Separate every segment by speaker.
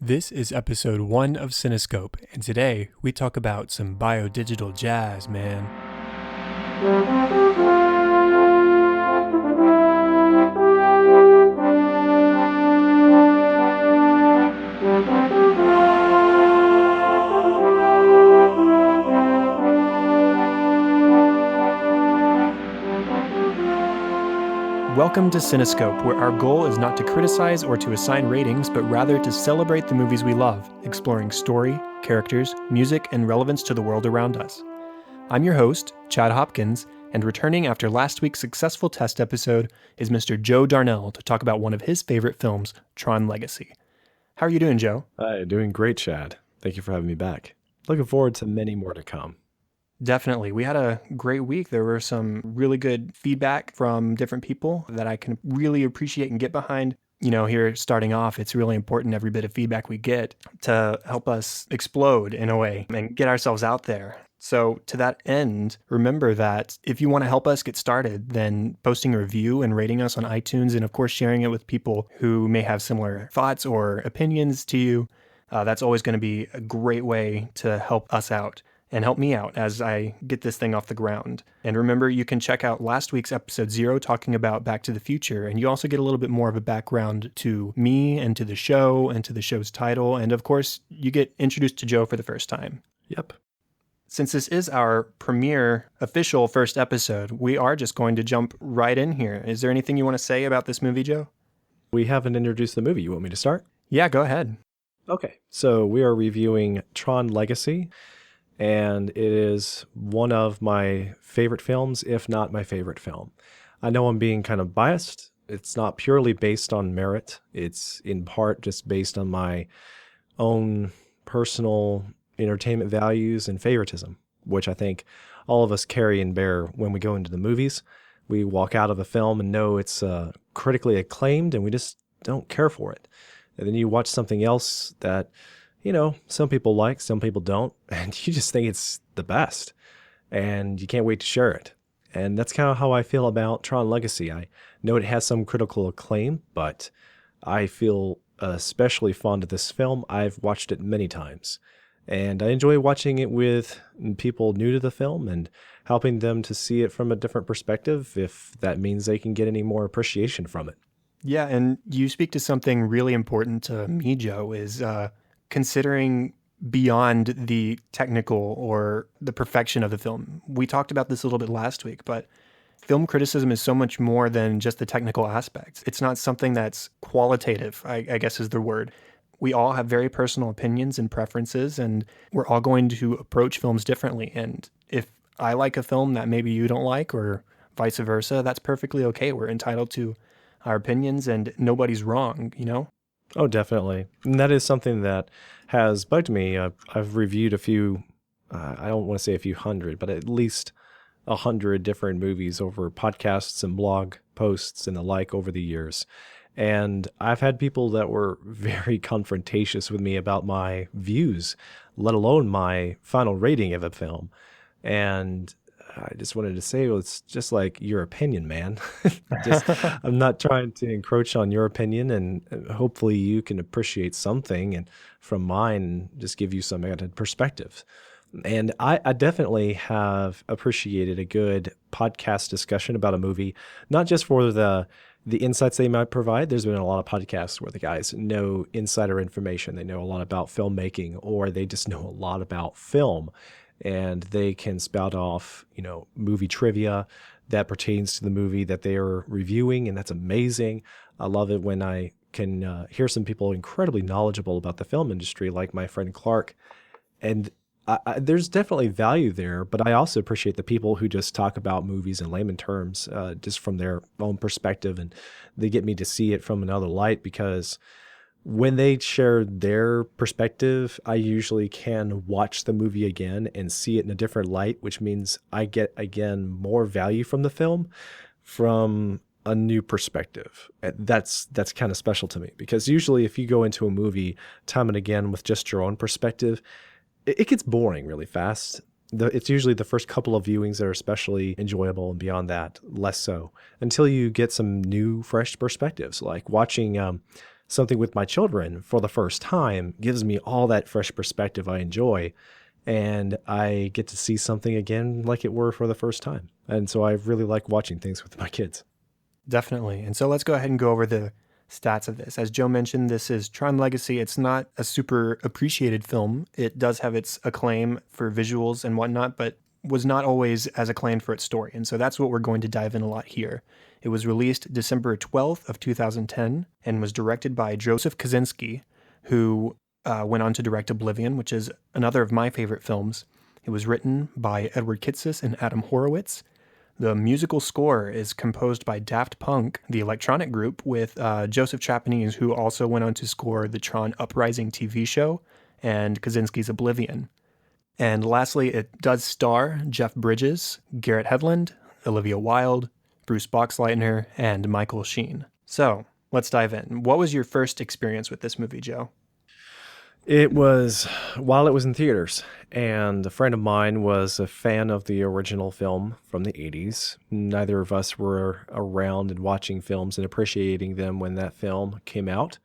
Speaker 1: This is episode 1 of Cinescope, and today we talk about some biodigital jazz, man. Welcome to Cinescope, where our goal is not to criticize or to assign ratings, but rather to celebrate the movies we love, exploring story, characters, music, and relevance to the world around us. I'm your host, Chad Hopkins, and returning after last week's successful test episode is Mr. Joe Darnell to talk about one of his favorite films, TRON Legacy. How are you doing, Joe?
Speaker 2: Hi, doing great, Chad. Thank you for having me back. Looking forward to many more to come.
Speaker 1: Definitely. We had a great week. There were some really good feedback from different people that I can really appreciate and get behind. You know, here starting off, it's really important every bit of feedback we get to help us explode in a way and get ourselves out there. So to that end, remember that if you want to help us get started, then posting a review and rating us on iTunes, and of course sharing it with people who may have similar thoughts or opinions to you, that's always going to be a great way to help us out and help me out as I get this thing off the ground. And remember, you can check out last week's episode 0 talking about Back to the Future, and you also get a little bit more of a background to me and to the show and to the show's title. And of course, you get introduced to Joe for the first time.
Speaker 2: Yep.
Speaker 1: Since this is our premiere official first episode, we are just going to jump right in here. Is there anything you want to say about this movie, Joe?
Speaker 2: We haven't introduced the movie. You want me to start?
Speaker 1: Yeah, go ahead.
Speaker 2: Okay. So we are reviewing TRON Legacy, and it is one of my favorite films, if not my favorite film. I know I'm being kind of biased. It's not purely based on merit. It's in part just based on my own personal entertainment values and favoritism, which I think all of us carry and bear when we go into the movies. We walk out of a film and know it's critically acclaimed, and we just don't care for it. And then you watch something else that, you know, some people like, some people don't, and you just think it's the best, and you can't wait to share it. And that's kind of how I feel about TRON Legacy. I know it has some critical acclaim, but I feel especially fond of this film. I've watched it many times, and I enjoy watching it with people new to the film and helping them to see it from a different perspective, if that means they can get any more appreciation from it.
Speaker 1: Yeah, and you speak to something really important to me, Joe, is considering beyond the technical or the perfection of the film. We talked about this a little bit last week, but film criticism is so much more than just the technical aspects. It's not something that's qualitative, I guess is the word. We all have very personal opinions and preferences, and we're all going to approach films differently. And if I like a film that maybe you don't like, or vice versa, that's perfectly okay. We're entitled to our opinions, and nobody's wrong, you know?
Speaker 2: Oh, definitely. And that is something that has bugged me. I've reviewed a few, I don't want to say a few hundred, but at least 100 different movies over podcasts and blog posts and the like over the years. And I've had people that were very confrontatious with me about my views, let alone my final rating of a film. And I just wanted to say, well, it's just like your opinion, man. I'm not trying to encroach on your opinion, and hopefully you can appreciate something and from mine and just give you some added perspective. And I definitely have appreciated a good podcast discussion about a movie, not just for the insights they might provide. There's been a lot of podcasts where the guys know insider information. They know a lot about filmmaking, or they just know a lot about film. And they can spout off, you know, movie trivia that pertains to the movie that they are reviewing, and that's amazing. I love it when I can hear some people incredibly knowledgeable about the film industry, like my friend Clark. And there's definitely value there, but I also appreciate the people who just talk about movies in layman terms, just from their own perspective, and they get me to see it from another light, because when they share their perspective, I usually can watch the movie again and see it in a different light, which means I get, again, more value from the film from a new perspective. That's kind of special to me, because usually if you go into a movie time and again with just your own perspective, it gets boring really fast. It's usually the first couple of viewings that are especially enjoyable, and beyond that, less so, until you get some new, fresh perspectives, like watching something with my children for the first time gives me all that fresh perspective I enjoy. And I get to see something again like it were for the first time. And so I really like watching things with my kids.
Speaker 1: Definitely. And so let's go ahead and go over the stats of this. As Joe mentioned, this is Tron Legacy. It's not a super appreciated film. It does have its acclaim for visuals and whatnot, but was not always as acclaimed for its story. And so that's what we're going to dive in a lot here. It was released December 12th of 2010 and was directed by Joseph Kosinski, who went on to direct Oblivion, which is another of my favorite films. It was written by Edward Kitsis and Adam Horowitz. The musical score is composed by Daft Punk, the electronic group, with Joseph Trapanese, who also went on to score the Tron Uprising TV show and Kaczynski's Oblivion. And lastly, it does star Jeff Bridges, Garrett Hedlund, Olivia Wilde, Bruce Boxleitner, and Michael Sheen. So let's dive in. What was your first experience with this movie, Joe?
Speaker 2: It was while it was in theaters, and a friend of mine was a fan of the original film from the 80s. Neither of us were around and watching films and appreciating them when that film came out,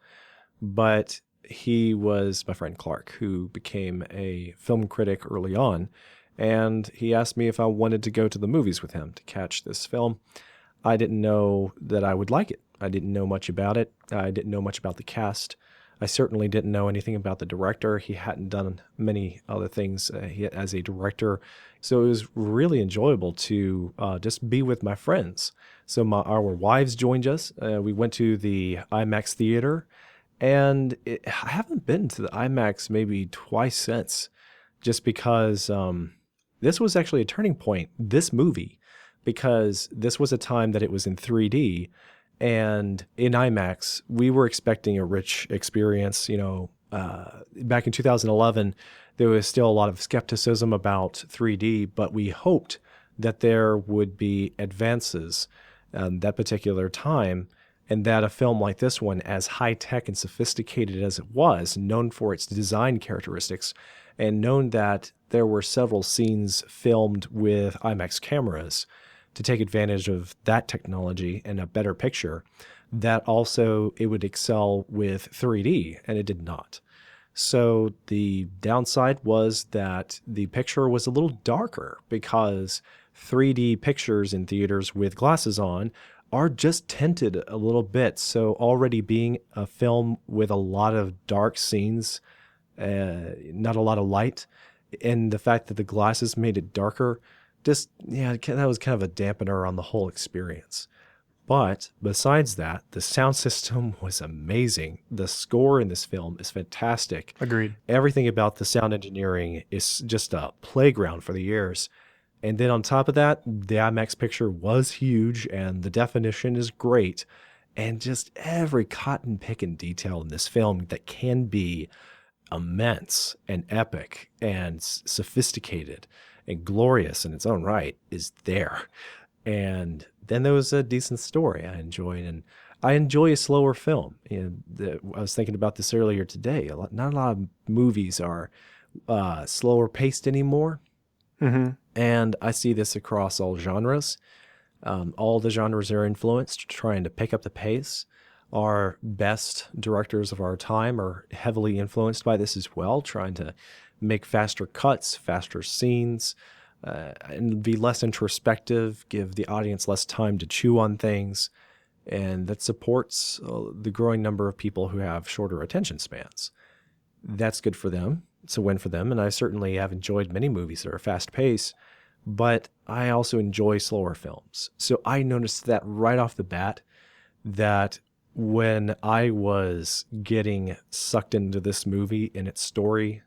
Speaker 2: but he was my friend Clark, who became a film critic early on, and he asked me if I wanted to go to the movies with him to catch this film. I didn't know that I would like it. I didn't know much about it. I didn't know much about the cast. I certainly didn't know anything about the director. He hadn't done many other things as a director. So it was really enjoyable to just be with my friends. So our wives joined us. We went to the IMAX theater, and I haven't been to the IMAX maybe twice since, just because this was actually a turning point, this movie, because this was a time that it was in 3D. And in IMAX, we were expecting a rich experience. Back in 2011, there was still a lot of skepticism about 3D, but we hoped that there would be advances that particular time, and that a film like this one, as high-tech and sophisticated as it was, known for its design characteristics, and known that there were several scenes filmed with IMAX cameras to take advantage of that technology and a better picture, that also it would excel with 3D, and it did not. So the downside was that the picture was a little darker, because 3D pictures in theaters with glasses on are just tinted a little bit. So already being a film with a lot of dark scenes, not a lot of light, and the fact that the glasses made it darker, that was kind of a dampener on the whole experience. But besides that, the sound system was amazing. The score in this film is fantastic.
Speaker 1: Agreed.
Speaker 2: Everything about the sound engineering is just a playground for the ears. And then on top of that, the IMAX picture was huge, and the definition is great. And just every cotton picking detail in this film that can be immense and epic and sophisticated and glorious in its own right is there. And then there was a decent story I enjoyed, and I enjoy a slower film. I was thinking about this earlier today. Not a lot of movies are slower paced anymore.
Speaker 1: Mm-hmm.
Speaker 2: And I see this across all genres. All the genres are influenced, trying to pick up the pace. Our best directors of our time are heavily influenced by this as well, trying to make faster cuts, faster scenes, and be less introspective, give the audience less time to chew on things. And that supports the growing number of people who have shorter attention spans. That's good for them. It's a win for them. And I certainly have enjoyed many movies that are fast paced, but I also enjoy slower films. So I noticed that right off the bat, that when I was getting sucked into this movie and its story,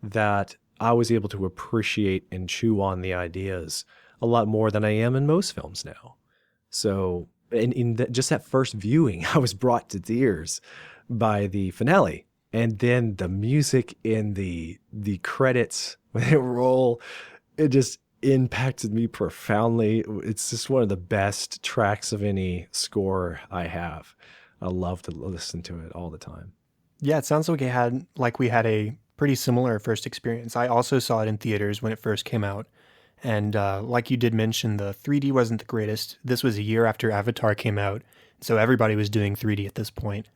Speaker 2: that I was able to appreciate and chew on the ideas a lot more than I am in most films now. So just that first viewing, I was brought to tears by the finale. And then the music in the credits, when they roll, it just impacted me profoundly. It's just one of the best tracks of any score I have. I love to listen to it all the time.
Speaker 1: Yeah, it sounds like we had a pretty similar first experience. I also saw it in theaters when it first came out. And like you did mention, the 3D wasn't the greatest. This was a year after Avatar came out, so everybody was doing 3D at this point.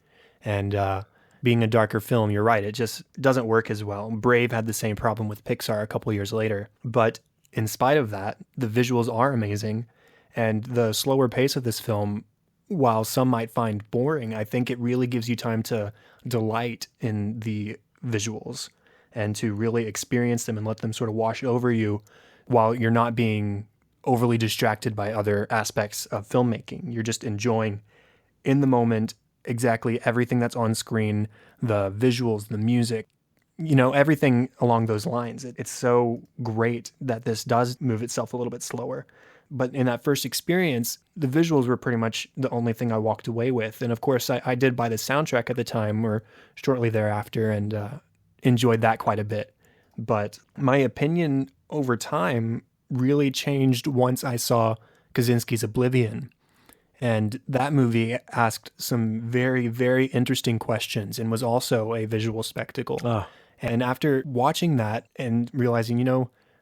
Speaker 1: And being a darker film, you're right, it just doesn't work as well. Brave had the same problem with Pixar a couple years later. But in spite of that, the visuals are amazing. And the slower pace of this film, while some might find boring, I think it really gives you time to delight in the visuals and to really experience them and let them sort of wash over you while you're not being overly distracted by other aspects of filmmaking. You're just enjoying in the moment exactly everything that's on screen, the visuals, the music, everything along those lines. It's so great that this does move itself a little bit slower. But in that first experience, the visuals were pretty much the only thing I walked away with. And of course, I did buy the soundtrack at the time or shortly thereafter and enjoyed that quite a bit. But my opinion over time really changed once I saw Kaczynski's Oblivion. And that movie asked some very, very interesting questions and was also a visual spectacle.
Speaker 2: Oh,
Speaker 1: And after watching that and realizing,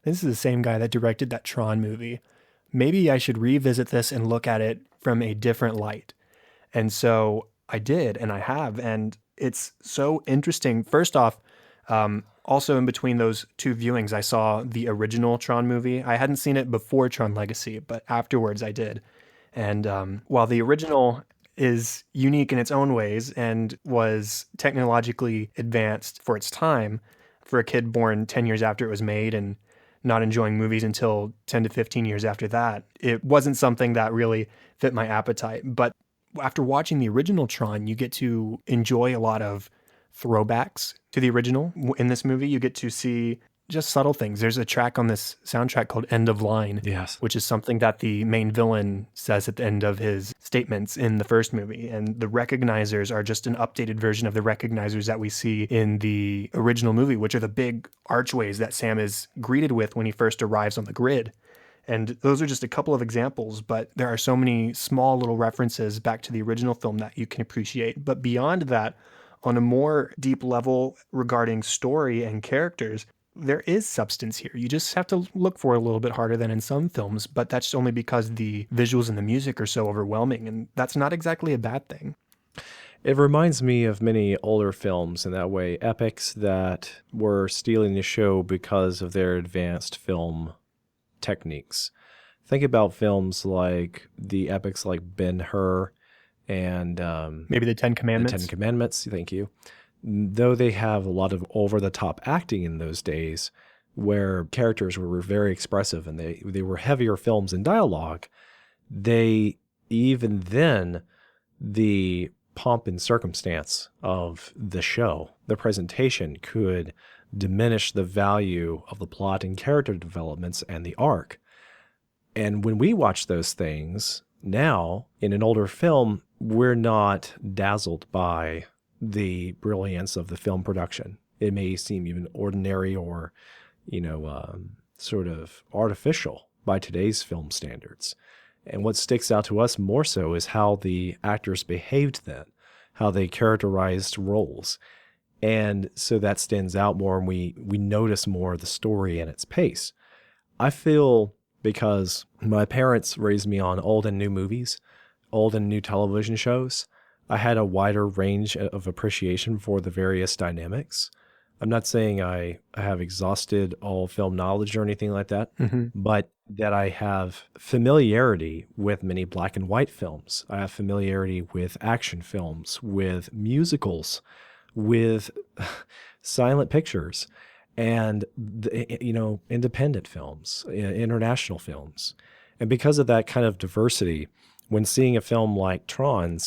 Speaker 1: this is the same guy that directed that Tron movie, maybe I should revisit this and look at it from a different light. And so I did, and I have. And it's so interesting. First off, also in between those two viewings, I saw the original Tron movie. I hadn't seen it before Tron Legacy, but afterwards I did. And while the original is unique in its own ways and was technologically advanced for its time, for a kid born 10 years after it was made and not enjoying movies until 10 to 15 years after that, it wasn't something that really fit my appetite. But after watching the original Tron, you get to enjoy a lot of throwbacks to the original. In this movie, you get to see just subtle things. There's a track on this soundtrack called End of Line,
Speaker 2: yes.
Speaker 1: which is something that the main villain says at the end of his statements in the first movie. And the recognizers are just an updated version of the recognizers that we see in the original movie, which are the big archways that Sam is greeted with when he first arrives on the grid. And those are just a couple of examples, but there are so many small little references back to the original film that you can appreciate. But beyond that, on a more deep level regarding story and characters, there is substance here. You just have to look for it a little bit harder than in some films, but that's only because the visuals and the music are so overwhelming, and that's not exactly a bad thing.
Speaker 2: It reminds me of many older films in that way, epics that were stealing the show because of their advanced film techniques. Think about films like the epics like Ben-Hur and
Speaker 1: maybe the Ten
Speaker 2: the
Speaker 1: Commandments.
Speaker 2: Ten Commandments, thank you. Though they have a lot of over-the-top acting in those days where characters were very expressive and they were heavier films in dialogue, even then, the pomp and circumstance of the show, the presentation, could diminish the value of the plot and character developments and the arc. And when we watch those things now in an older film, we're not dazzled by the brilliance of the film production. It may seem even ordinary or, sort of artificial by today's film standards. And what sticks out to us more so is how the actors behaved then, how they characterized roles. And so that stands out more and we notice more of the story and its pace. I feel because my parents raised me on old and new movies, old and new television shows, I had a wider range of appreciation for the various dynamics. I'm not saying I have exhausted all film knowledge or anything like that, but that I have familiarity with many black and white films. I have familiarity with action films, with musicals, with silent pictures, and independent films, international films. And because of that kind of diversity, when seeing a film like Tron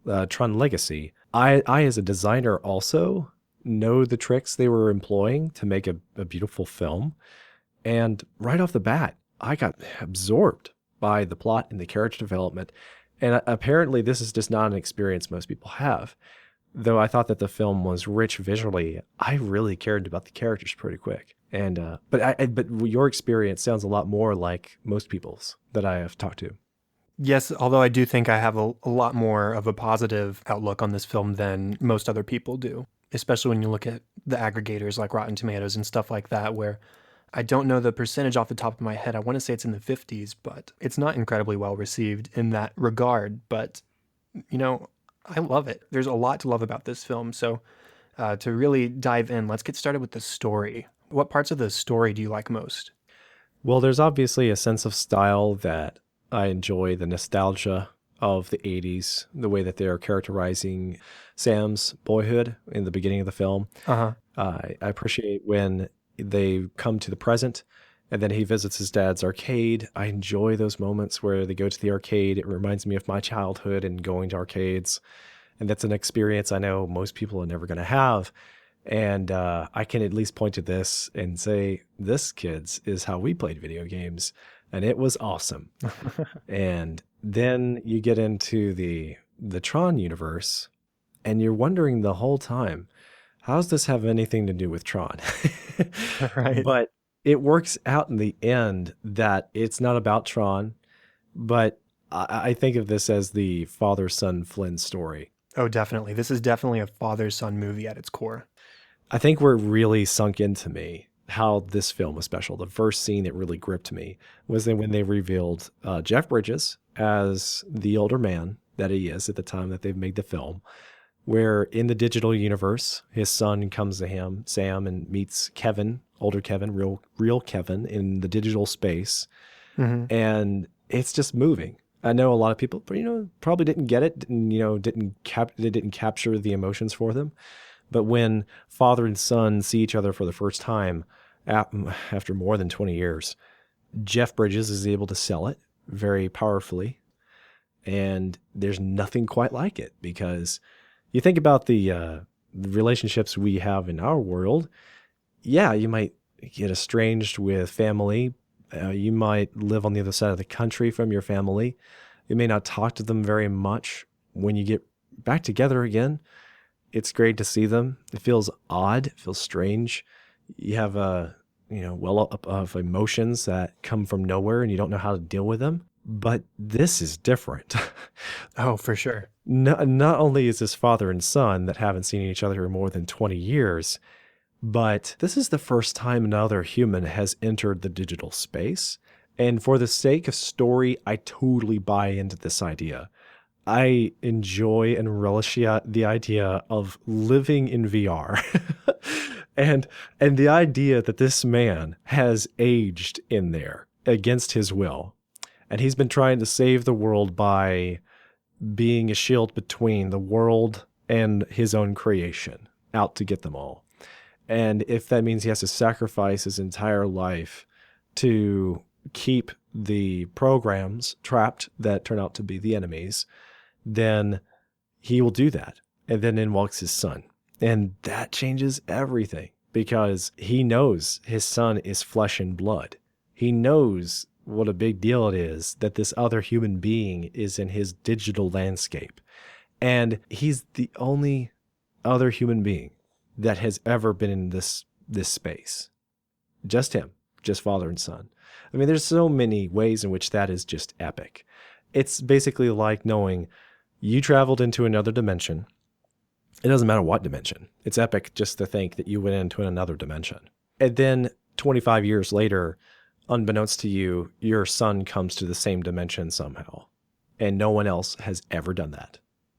Speaker 2: Legacy, I as a designer also know the tricks they were employing to make a beautiful film. And right off the bat, I got absorbed by the plot and the character development. And apparently this is just not an experience most people have. Though I thought that the film was rich visually, I really cared about the characters pretty quick. And but your experience sounds a lot more like most people's that I have talked to.
Speaker 1: Yes, although I do think I have a lot more of a positive outlook on this film than most other people do, especially when you look at the aggregators like Rotten Tomatoes and stuff like that, where I don't know the percentage off the top of my head. I want to say it's in the 50s, but it's not incredibly well received in that regard. But, I love it. There's a lot to love about this film. So to really dive in, let's get started with the story. What parts of the story do you like most?
Speaker 2: Well, there's obviously a sense of style that I enjoy, the nostalgia of the 80s, the way that they're characterizing Sam's boyhood in the beginning of the film.
Speaker 1: Uh-huh.
Speaker 2: I appreciate when they come to the present and then he visits his dad's arcade. I enjoy those moments where they go to the arcade. It reminds me of my childhood and going to arcades. And that's an experience I know most people are never going to have. And I can at least point to this and say, this, kids, is how we played video games. And it was awesome. And then you get into the Tron universe, and you're wondering the whole time, how does this have anything to do with Tron?
Speaker 1: Right.
Speaker 2: But it works out in the end that it's not about Tron, but I think of this as the father-son Flynn story.
Speaker 1: Oh, definitely. This is definitely a father-son movie at its core.
Speaker 2: I think where it really sunk into me how this film was special, the first scene that really gripped me was then when they revealed Jeff Bridges as the older man that he is at the time that they've made the film, where in the digital universe, his son comes to him, Sam, and meets Kevin, older Kevin, real Kevin in the digital space.
Speaker 1: Mm-hmm.
Speaker 2: And it's just moving. I know a lot of people, probably didn't get it, they didn't capture the emotions for them. But when father and son see each other for the first time after more than 20 years, Jeff Bridges is able to sell it very powerfully. And there's nothing quite like it, because you think about the relationships we have in our world. Yeah, you might get estranged with family. You might live on the other side of the country from your family. You may not talk to them very much. When you get back together again, it's great to see them. It feels odd. It feels strange. You have a well up of emotions that come from nowhere, and you don't know how to deal with them. But this is different.
Speaker 1: Oh, for sure.
Speaker 2: Not only is this father and son that haven't seen each other in more than 20 years, but this is the first time another human has entered the digital space. And for the sake of story, I totally buy into this idea. I enjoy and relish the idea of living in VR. and the idea that this man has aged in there against his will. And he's been trying to save the world by being a shield between the world and his own creation, out to get them all. And if that means he has to sacrifice his entire life to keep the programs trapped that turn out to be the enemies, then he will do that. And then in walks his son. And that changes everything, because he knows his son is flesh and blood. He knows what a big deal it is that this other human being is in his digital landscape. And he's the only other human being that has ever been in this space. Just him, just father and son. I mean, there's so many ways in which that is just epic. It's basically like knowing you traveled into another dimension. It doesn't matter what dimension. It's epic just to think that you went into another dimension. And then 25 years later, unbeknownst to you, your son comes to the same dimension somehow. And no one else has ever done that.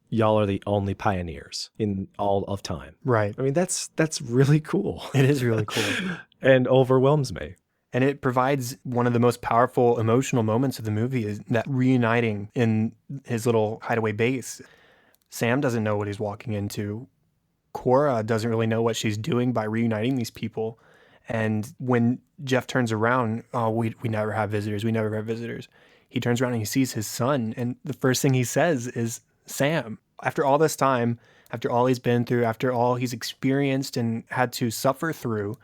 Speaker 2: Y'all are the only pioneers in all of time.
Speaker 1: Right.
Speaker 2: I mean, that's really cool.
Speaker 1: It is really cool.
Speaker 2: And overwhelms me.
Speaker 1: And it provides one of the most powerful emotional moments of the movie, is that reuniting in his little hideaway base. Sam doesn't know what he's walking into. Cora doesn't really know what she's doing by reuniting these people. And when Jeff turns around, we never have visitors. We never have visitors. He turns around and he sees his son. And the first thing he says is, Sam. After all this time, after all he's been through, after all he's experienced and had to suffer through,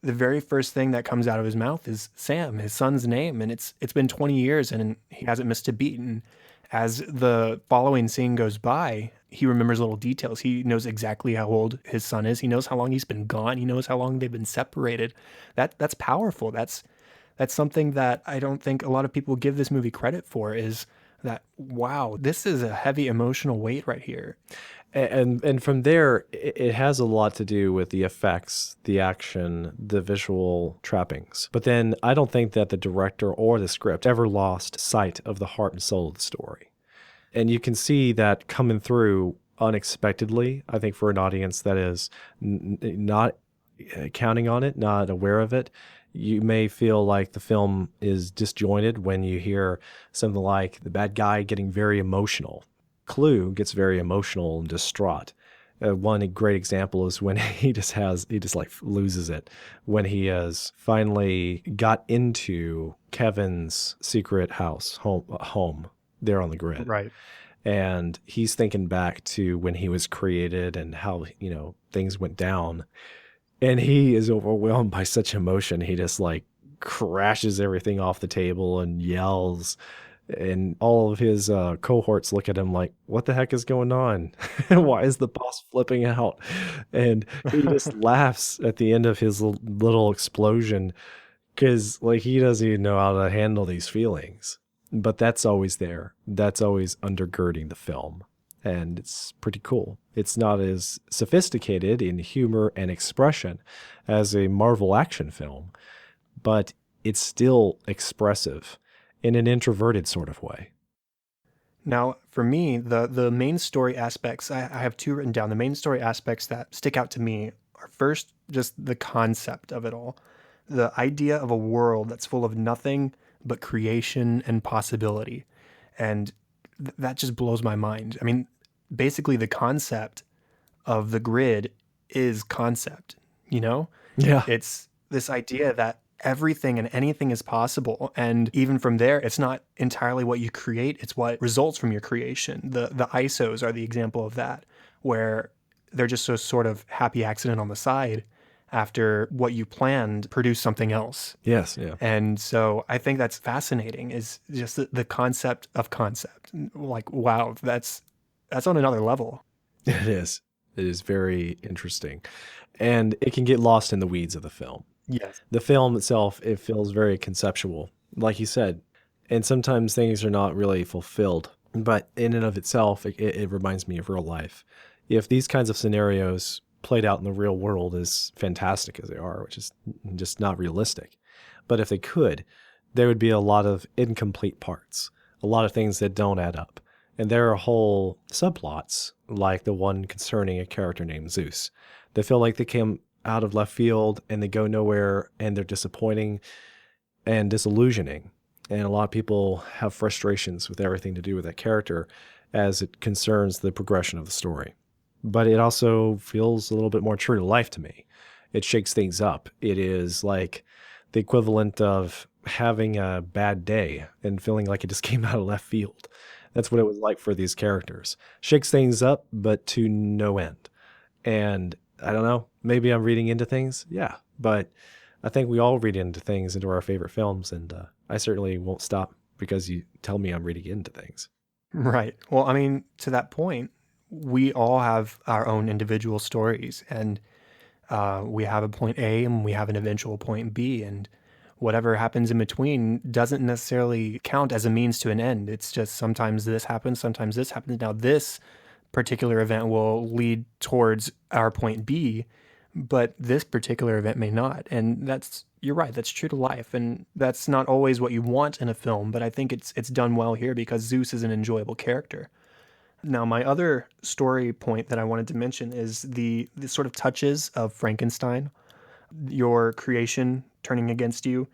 Speaker 1: the very first thing that comes out of his mouth is Sam, his son's name. And it's been 20 years and he hasn't missed a beat. And as the following scene goes by, he remembers little details. He knows exactly how old his son is. He knows how long he's been gone. He knows how long they've been separated. That's powerful. That's something that I don't think a lot of people give this movie credit for, is that, wow, this is a heavy emotional weight right here.
Speaker 2: And from there, it has a lot to do with the effects, the action, the visual trappings. But then I don't think that the director or the script ever lost sight of the heart and soul of the story. And you can see that coming through unexpectedly, I think, for an audience that is not counting on it, not aware of it. You may feel like the film is disjointed when you hear something like the bad guy getting very emotional. Clue gets very emotional and distraught. One great example is when he just like loses it when he has finally got into Kevin's secret home there on the grid.
Speaker 1: Right.
Speaker 2: And he's thinking back to when he was created and how, things went down. And he is overwhelmed by such emotion. He just like crashes everything off the table and yells. And all of his cohorts look at him like, what the heck is going on? Why is the boss flipping out? And he just laughs at the end of his little explosion because like he doesn't even know how to handle these feelings. But that's always there. That's always undergirding the film. And it's pretty cool. It's not as sophisticated in humor and expression as a Marvel action film, but it's still expressive in an introverted sort of way.
Speaker 1: Now, for me, the main story aspects, I have two written down. The main story aspects that stick out to me are first, just the concept of it all. The idea of a world that's full of nothing but creation and possibility. And that just blows my mind. I mean, basically, the concept of the grid is concept, you know?
Speaker 2: Yeah.
Speaker 1: It's this idea that everything and anything is possible. And even from there, it's not entirely what you create, it's what results from your creation. The ISOs are the example of that, where they're just a sort of happy accident on the side after what you planned produced something else.
Speaker 2: Yes. Yeah.
Speaker 1: And so I think that's fascinating, is just the concept of concept. Like, wow, that's on another level.
Speaker 2: It is. It is very interesting. And it can get lost in the weeds of the film.
Speaker 1: Yes.
Speaker 2: The film itself, it feels very conceptual, like you said. And sometimes things are not really fulfilled. But in and of itself, it reminds me of real life. If these kinds of scenarios played out in the real world, as fantastic as they are, which is just not realistic, but if they could, there would be a lot of incomplete parts, a lot of things that don't add up. And there are whole subplots, like the one concerning a character named Zeus, that feel like they came out of left field and they go nowhere and they're disappointing and disillusioning. And a lot of people have frustrations with everything to do with that character as it concerns the progression of the story. But it also feels a little bit more true to life to me. It shakes things up. It is like the equivalent of having a bad day and feeling like it just came out of left field. That's what it was like for these characters. Shakes things up, but to no end. And I don't know, maybe I'm reading into things. Yeah, but I think we all read into things, into our favorite films. And I certainly won't stop because you tell me I'm reading into things.
Speaker 1: Right. Well, I mean, to that point, we all have our own individual stories, and we have a point A and we have an eventual point B, and whatever happens in between doesn't necessarily count as a means to an end. It's just sometimes this happens, sometimes this happens. Now, this particular event will lead towards our point B, but this particular event may not. And you're right, that's true to life. And that's not always what you want in a film, but I think it's done well here because Zeus is an enjoyable character. Now, my other story point that I wanted to mention is the sort of touches of Frankenstein, your creation turning against you,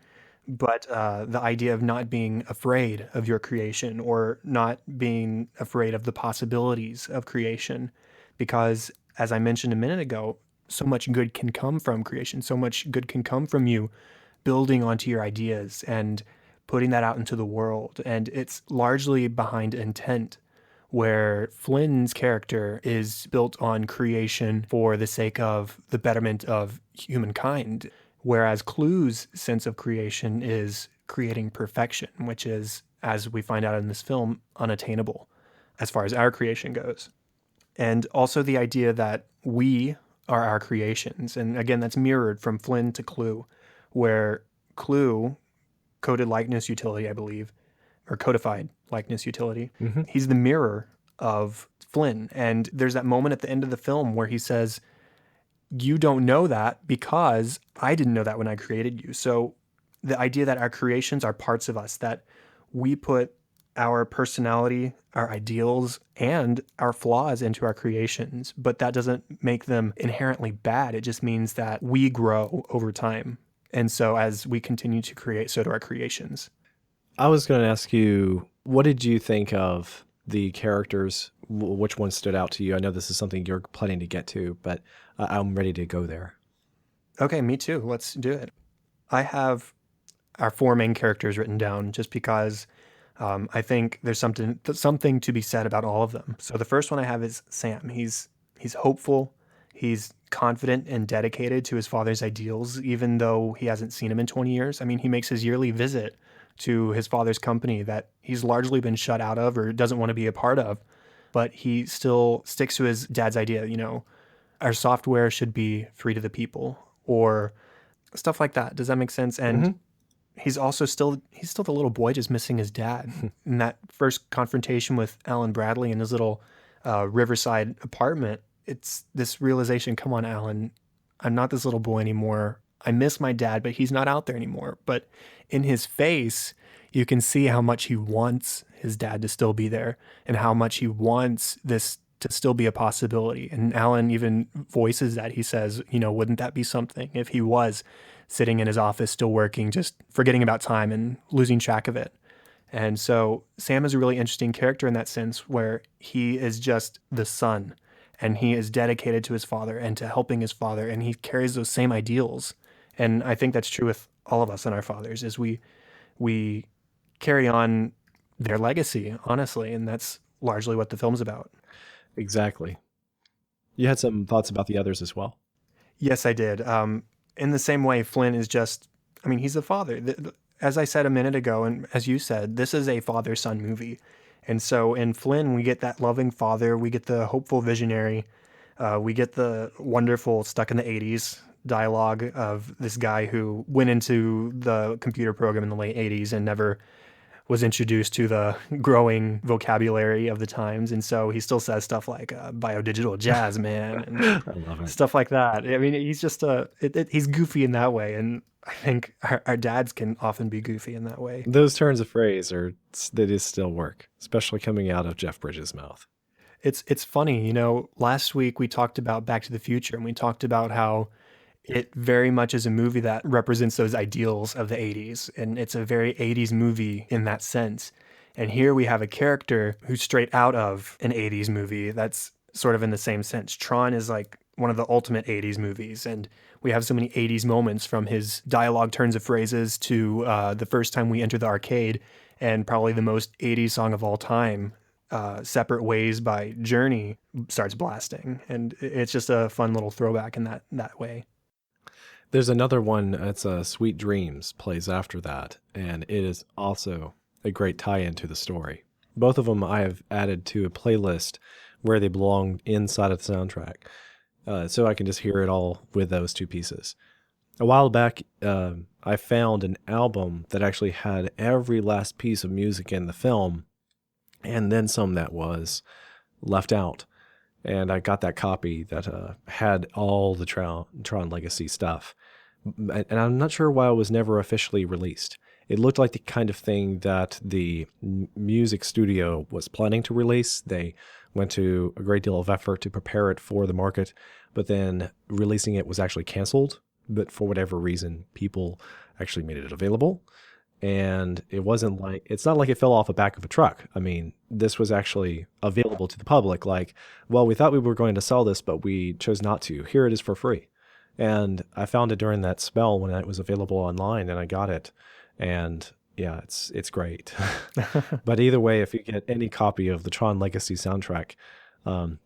Speaker 1: but the idea of not being afraid of your creation or not being afraid of the possibilities of creation. Because, as I mentioned a minute ago, so much good can come from creation, so much good can come from you building onto your ideas and putting that out into the world. And it's largely behind intent, where Flynn's character is built on creation for the sake of the betterment of humankind, whereas Clue's sense of creation is creating perfection, which is, as we find out in this film, unattainable as far as our creation goes. And also the idea that we are our creations. And again, that's mirrored from Flynn to Clue, where Clue, coded likeness utility, I believe, or codified likeness utility, he's the mirror of Flynn. And there's that moment at the end of the film where he says, you don't know that because I didn't know that when I created you. So the idea that our creations are parts of us, that we put our personality, our ideals, and our flaws into our creations, but that doesn't make them inherently bad. It just means that we grow over time. And so as we continue to create, so do our creations.
Speaker 2: I was going to ask you, what did you think of the characters? Which one stood out to you? I know this is something you're planning to get to, but I'm ready to go there.
Speaker 1: Okay, me too. Let's do it. I have our four main characters written down just because I think there's something to be said about all of them. So the first one I have is Sam. He's hopeful, he's confident and dedicated to his father's ideals, even though he hasn't seen him in 20 years. I mean, he makes his yearly visit to his father's company that he's largely been shut out of or doesn't want to be a part of, but he still sticks to his dad's idea. Our software should be free to the people, or stuff like that. Does that make sense? And he's the little boy just missing his dad. In that first confrontation with Alan Bradley in his little Riverside apartment, it's this realization, come on, Alan, I'm not this little boy anymore. I miss my dad, but he's not out there anymore. But in his face, you can see how much he wants his dad to still be there and how much he wants this to still be a possibility. And Alan even voices that. He says, wouldn't that be something if he was sitting in his office still working, just forgetting about time and losing track of it. And so Sam is a really interesting character in that sense, where he is just the son and he is dedicated to his father and to helping his father, and he carries those same ideals. And I think that's true with all of us and our fathers, is we carry on their legacy, honestly, and that's largely what the film's about.
Speaker 2: Exactly. You had some thoughts about the others as well?
Speaker 1: Yes, I did. In the same way, Flynn is he's a father. As I said a minute ago, and as you said, this is a father-son movie. And so in Flynn, we get that loving father, we get the hopeful visionary, we get the wonderful stuck in the 80s dialogue of this guy who went into the computer program in the late 80s and never was introduced to the growing vocabulary of the times. And so he still says stuff like biodigital jazz, man, and
Speaker 2: I love it.
Speaker 1: stuff like that. I mean, he's just he's goofy in that way. And I think our dads can often be goofy in that way.
Speaker 2: Those turns of phrase they just still work, especially coming out of Jeff Bridges' mouth.
Speaker 1: It's funny, last week we talked about Back to the Future, and we talked about how it very much is a movie that represents those ideals of the 80s. And it's a very 80s movie in that sense. And here we have a character who's straight out of an 80s movie that's sort of in the same sense. Tron is like one of the ultimate 80s movies. And we have so many 80s moments, from his dialogue turns of phrases to the first time we enter the arcade, and probably the most 80s song of all time, Separate Ways by Journey, starts blasting. And it's just a fun little throwback in that way.
Speaker 2: There's another one, it's Sweet Dreams, plays after that, and it is also a great tie-in to the story. Both of them I have added to a playlist where they belong inside of the soundtrack, so I can just hear it all with those two pieces. A while back, I found an album that actually had every last piece of music in the film, and then some that was left out. And I got that copy that had all the Tron Legacy stuff. And I'm not sure why it was never officially released. It looked like the kind of thing that the music studio was planning to release. They went to a great deal of effort to prepare it for the market, but then releasing it was actually canceled. But for whatever reason, people actually made it available. And it's not like it fell off the back of a truck. I mean, this was actually available to the public. Like, well, we thought we were going to sell this, but we chose not to. Here it is for free. And I found it during that spell when it was available online, and I got it. And yeah, it's great. But either way, if you get any copy of the Tron Legacy soundtrack, I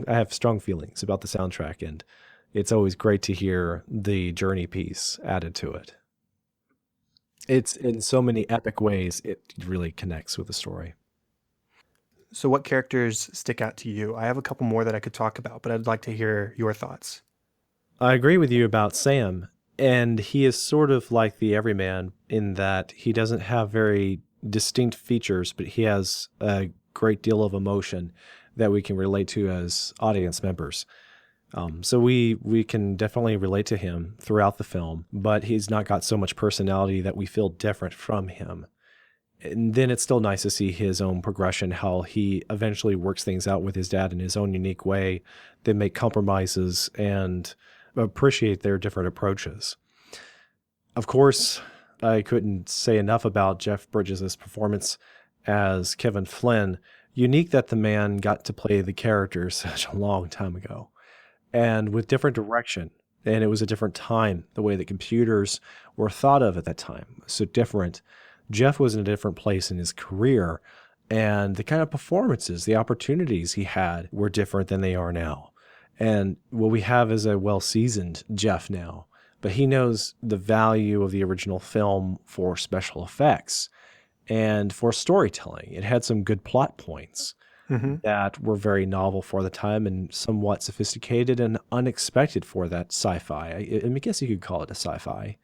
Speaker 2: have strong feelings about the soundtrack, and it's always great to hear the Journey piece added to it. It's in so many epic ways, it really connects with the story.
Speaker 1: So what characters stick out to you? I have a couple more that I could talk about, but I'd like to hear your thoughts.
Speaker 2: I agree with you about Sam, and he is sort of like the everyman in that he doesn't have very distinct features, but he has a great deal of emotion that we can relate to as audience members. So we can definitely relate to him throughout the film, but he's not got so much personality that we feel different from him. And then it's still nice to see his own progression, how he eventually works things out with his dad in his own unique way. They make compromises and appreciate their different approaches. Of course, I couldn't say enough about Jeff Bridges' performance as Kevin Flynn. Unique that the man got to play the character such a long time ago, and with different direction. And it was a different time, the way that computers were thought of at that time. So different. Jeff was in a different place in his career, and the kind of performances, the opportunities he had were different than they are now. And what we have is a well-seasoned Jeff now, but he knows the value of the original film for special effects and for storytelling. It had some good plot points that were very novel for the time and somewhat sophisticated and unexpected for that sci-fi. I guess you could call it a sci-fi.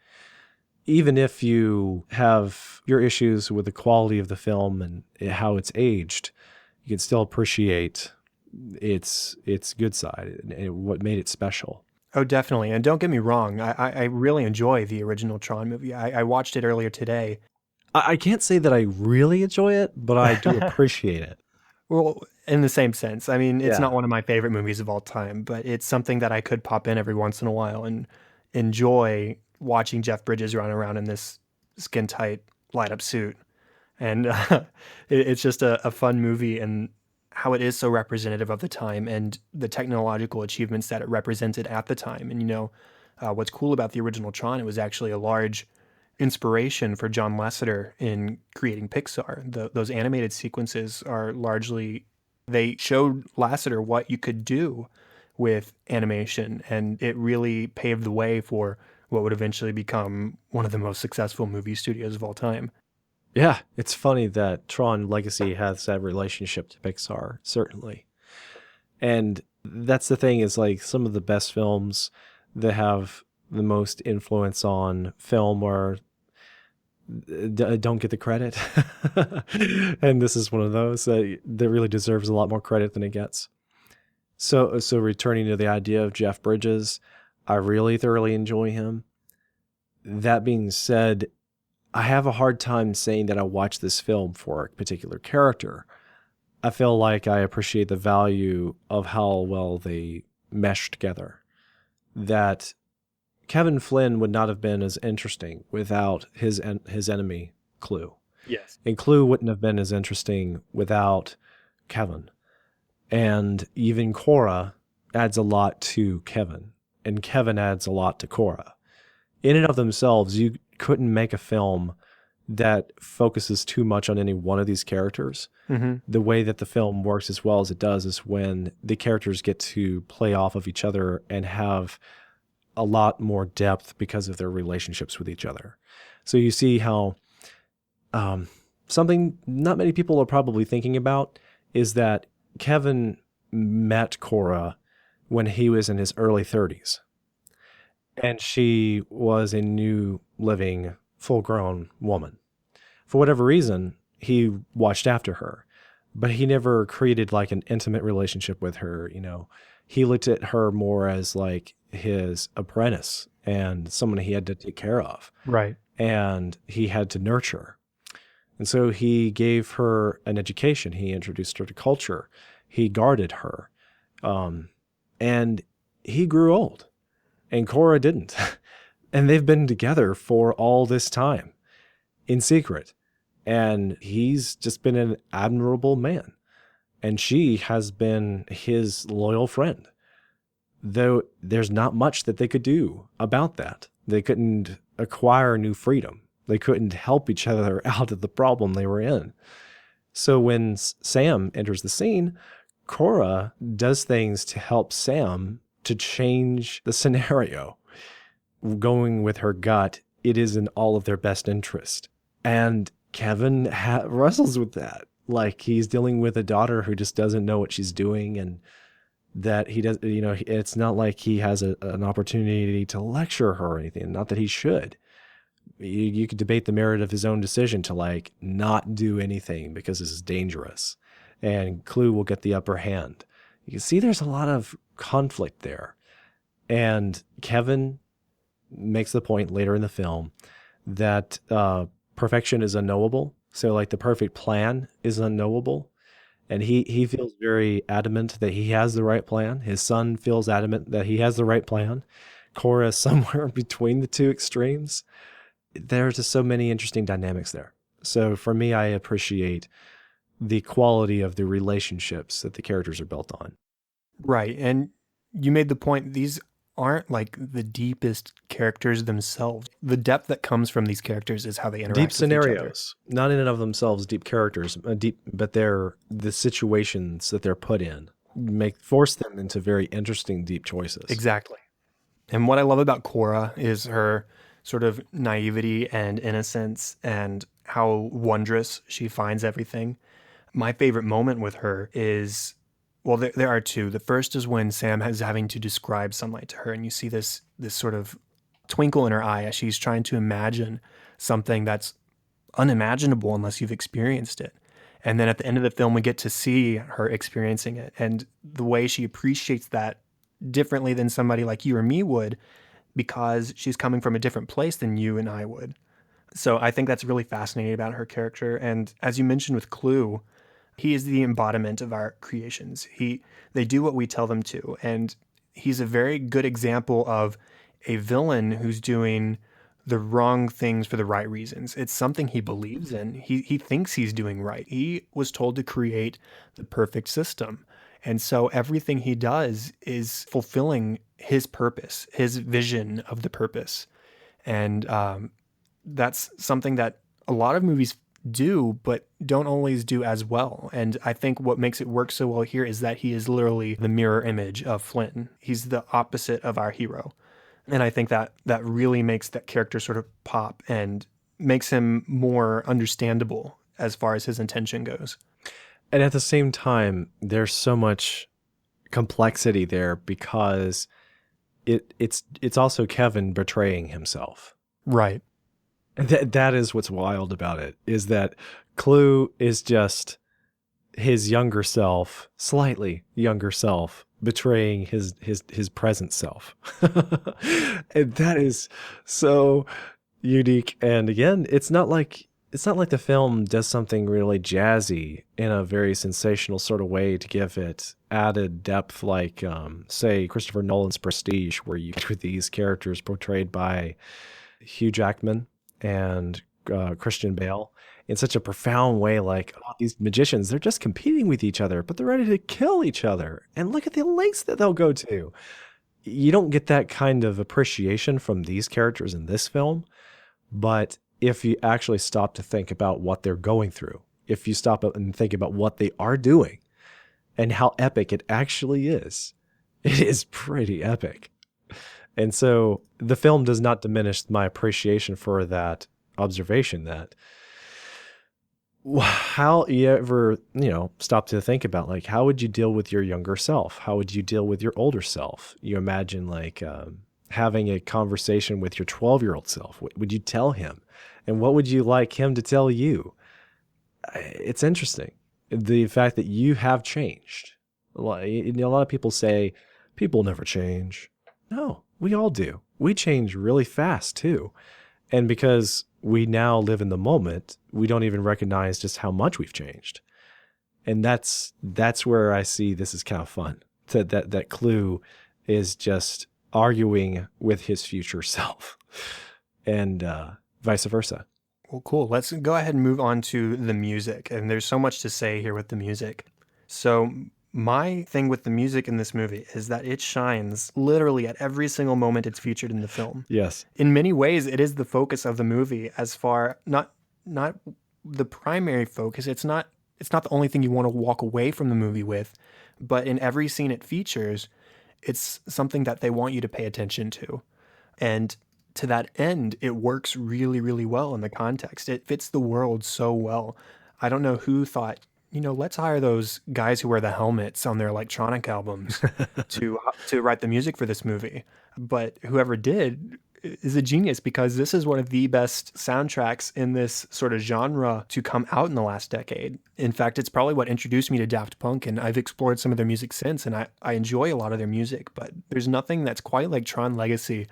Speaker 2: Even if you have your issues with the quality of the film and how it's aged, you can still appreciate its good side and what made it special.
Speaker 1: Oh, definitely. And don't get me wrong, I really enjoy the original Tron movie. I watched it earlier today.
Speaker 2: I can't say that I really enjoy it, but I do appreciate it.
Speaker 1: Well, in the same sense. I mean, it's
Speaker 2: Yeah.
Speaker 1: not one of my favorite movies of all time, but it's something that I could pop in every once in a while and enjoy watching Jeff Bridges run around in this skin-tight light-up suit. And it's just a fun movie, and how it is so representative of the time and the technological achievements that it represented at the time. And, what's cool about the original Tron, it was actually a large inspiration for John Lasseter in creating Pixar. Those animated sequences are largely, they showed Lasseter what you could do with animation, and it really paved the way for what would eventually become one of the most successful movie studios of all time.
Speaker 2: Yeah, it's funny that Tron Legacy has that relationship to Pixar, certainly. And that's the thing, is like some of the best films that have the most influence on film are don't get the credit. And this is one of those that really deserves a lot more credit than it gets. So returning to the idea of Jeff Bridges, I really thoroughly enjoy him. That being said, I have a hard time saying that I watch this film for a particular character. I feel like I appreciate the value of how well they mesh together. That Kevin Flynn would not have been as interesting without his enemy, Clue.
Speaker 1: Yes.
Speaker 2: And Clue wouldn't have been as interesting without Kevin. And even Cora adds a lot to Kevin, and Kevin adds a lot to Cora. In and of themselves, you couldn't make a film that focuses too much on any one of these characters. The way that the film works as well as it does is when the characters get to play off of each other and have a lot more depth because of their relationships with each other. So you see how something not many people are probably thinking about is that Kevin met Cora when he was in his early 30s. And she was a new, living, full-grown woman. For whatever reason, he watched after her, but he never created like an intimate relationship with her. He looked at her more as like his apprentice and someone he had to take care of.
Speaker 1: Right.
Speaker 2: And he had to nurture. And so he gave her an education. He introduced her to culture. He guarded her. And he grew old. And Cora didn't. And they've been together for all this time in secret. And he's just been an admirable man. And she has been his loyal friend. Though there's not much that they could do about that. They couldn't acquire new freedom. They couldn't help each other out of the problem they were in. So when Sam enters the scene, Cora does things to help Sam to change the scenario. Going with her gut, it is in all of their best interest. And Kevin wrestles with that. Like, he's dealing with a daughter who just doesn't know what she's doing, and that he does, it's not like he has an opportunity to lecture her or anything. Not that he should. You could debate the merit of his own decision to like not do anything because this is dangerous, and Clue will get the upper hand. You can see there's a lot of conflict there. And Kevin makes the point later in the film that perfection is unknowable, So like the perfect plan is unknowable. And he feels very adamant that he has the right plan. His son feels adamant that he has the right plan. Cora is somewhere between the two extremes. There's just so many interesting dynamics there. So for me, I appreciate the quality of the relationships that the characters are built on.
Speaker 1: Right. And you made the point, these aren't like the deepest characters themselves. The depth that comes from these characters is how they
Speaker 2: Deep
Speaker 1: interact with each other.
Speaker 2: scenarios, not in and of themselves deep characters, but they're the situations that they're put in force them into very interesting deep choices.
Speaker 1: Exactly. And what I love about Cora is her sort of naivety and innocence and how wondrous she finds everything. My favorite moment with her is, well, there are two. The first is when Sam is having to describe sunlight to her, and you see this sort of twinkle in her eye as she's trying to imagine something that's unimaginable unless you've experienced it. And then at the end of the film, we get to see her experiencing it, and the way she appreciates that differently than somebody like you or me would, because she's coming from a different place than you and I would. So I think that's really fascinating about her character. And as you mentioned with Clue, he is the embodiment of our creations. They do what we tell them to, and he's a very good example of a villain who's doing the wrong things for the right reasons. It's something he believes in. He thinks he's doing right. He was told to create the perfect system. And so everything he does is fulfilling his purpose, his vision of the purpose. And that's something that a lot of movies do, but don't always do as well. And I think what makes it work so well here is that he is literally the mirror image of Flynn. He's the opposite of our hero. And I think that that really makes that character sort of pop and makes him more understandable as far as his intention goes.
Speaker 2: And at the same time, there's so much complexity there because it's also Kevin betraying himself.
Speaker 1: Right.
Speaker 2: And that is what's wild about it, is that Clue is just his younger self, slightly younger self, betraying his present self. And that is so unique. And again, it's not like the film does something really jazzy in a very sensational sort of way to give it added depth, like say Christopher Nolan's Prestige, where you get with these characters portrayed by Hugh Jackman and Christian Bale in such a profound way, like, oh, these magicians, they're just competing with each other, but they're ready to kill each other. And look at the lengths that they'll go to. You don't get that kind of appreciation from these characters in this film, but if you actually stop to think about what they're going through, if you stop and think about what they are doing and how epic it actually is, it is pretty epic. And so the film does not diminish my appreciation for that observation, that how you ever, stop to think about, like, how would you deal with your younger self? How would you deal with your older self? You imagine like having a conversation with your 12-year-old self. What would you tell him? And what would you like him to tell you? It's interesting. The fact that you have changed. A lot of people say people never change. No, we all do. We change really fast too. And because we now live in the moment, we don't even recognize just how much we've changed. And that's where I see this is kind of fun. That Clue is just arguing with his future self, and vice versa.
Speaker 1: Well, cool. Let's go ahead and move on to the music. And there's so much to say here with the music. So my thing with the music in this movie is that it shines literally at every single moment it's featured in the film.
Speaker 2: Yes.
Speaker 1: In many ways, it is the focus of the movie, as far not the primary focus. It's not the only thing you want to walk away from the movie with, but in every scene it features, it's something that they want you to pay attention to. And to that end, it works really, really well in the context. It fits the world so well. I don't know who thought, let's hire those guys who wear the helmets on their electronic albums to write the music for this movie. But whoever did is a genius, because this is one of the best soundtracks in this sort of genre to come out in the last decade. In fact, it's probably what introduced me to Daft Punk, and I've explored some of their music since, and I enjoy a lot of their music, but there's nothing that's quite like Tron Legacy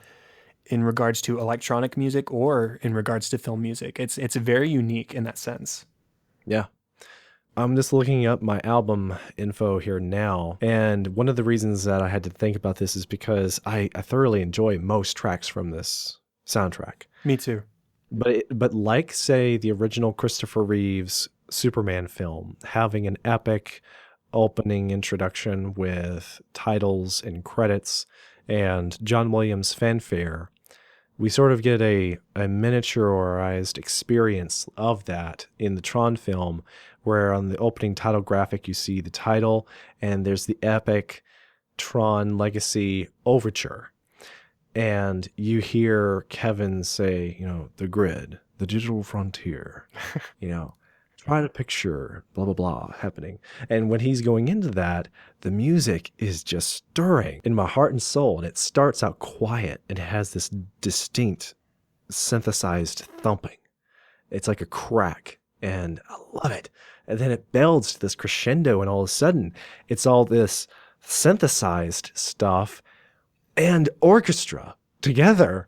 Speaker 1: in regards to electronic music or in regards to film music. It's very unique in that sense.
Speaker 2: Yeah. I'm just looking up my album info here now. And one of the reasons that I had to think about this is because I thoroughly enjoy most tracks from this soundtrack.
Speaker 1: Me too.
Speaker 2: But like, say, the original Christopher Reeves Superman film, having an epic opening introduction with titles and credits and John Williams fanfare, we sort of get a miniaturized experience of that in the Tron film, where on the opening title graphic you see the title and there's the epic Tron Legacy Overture. And you hear Kevin say, the grid, the digital frontier, try to picture blah, blah, blah happening. And when he's going into that, the music is just stirring in my heart and soul. And it starts out quiet and has this distinct synthesized thumping. It's like a crack, and I love it. And then it builds to this crescendo, and all of a sudden it's all this synthesized stuff and orchestra together,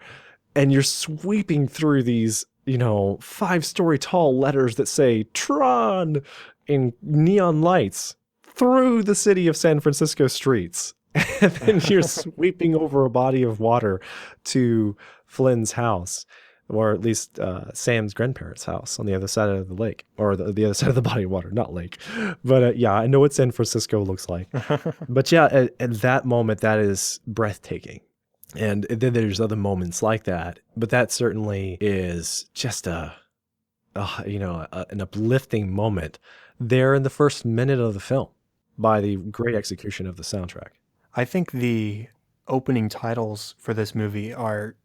Speaker 2: and you're sweeping through these 5-story tall letters that say Tron in neon lights through the city of San Francisco streets. And then you're sweeping over a body of water to Flynn's house, or at least Sam's grandparents' house on the other side of the lake, or the other side of the body of water, not lake. But yeah, I know what San Francisco looks like. But yeah, at that moment, that is breathtaking. And then there's other moments like that. But that certainly is just an uplifting moment there in the first minute of the film by the great execution of the soundtrack.
Speaker 1: I think the opening titles for this movie are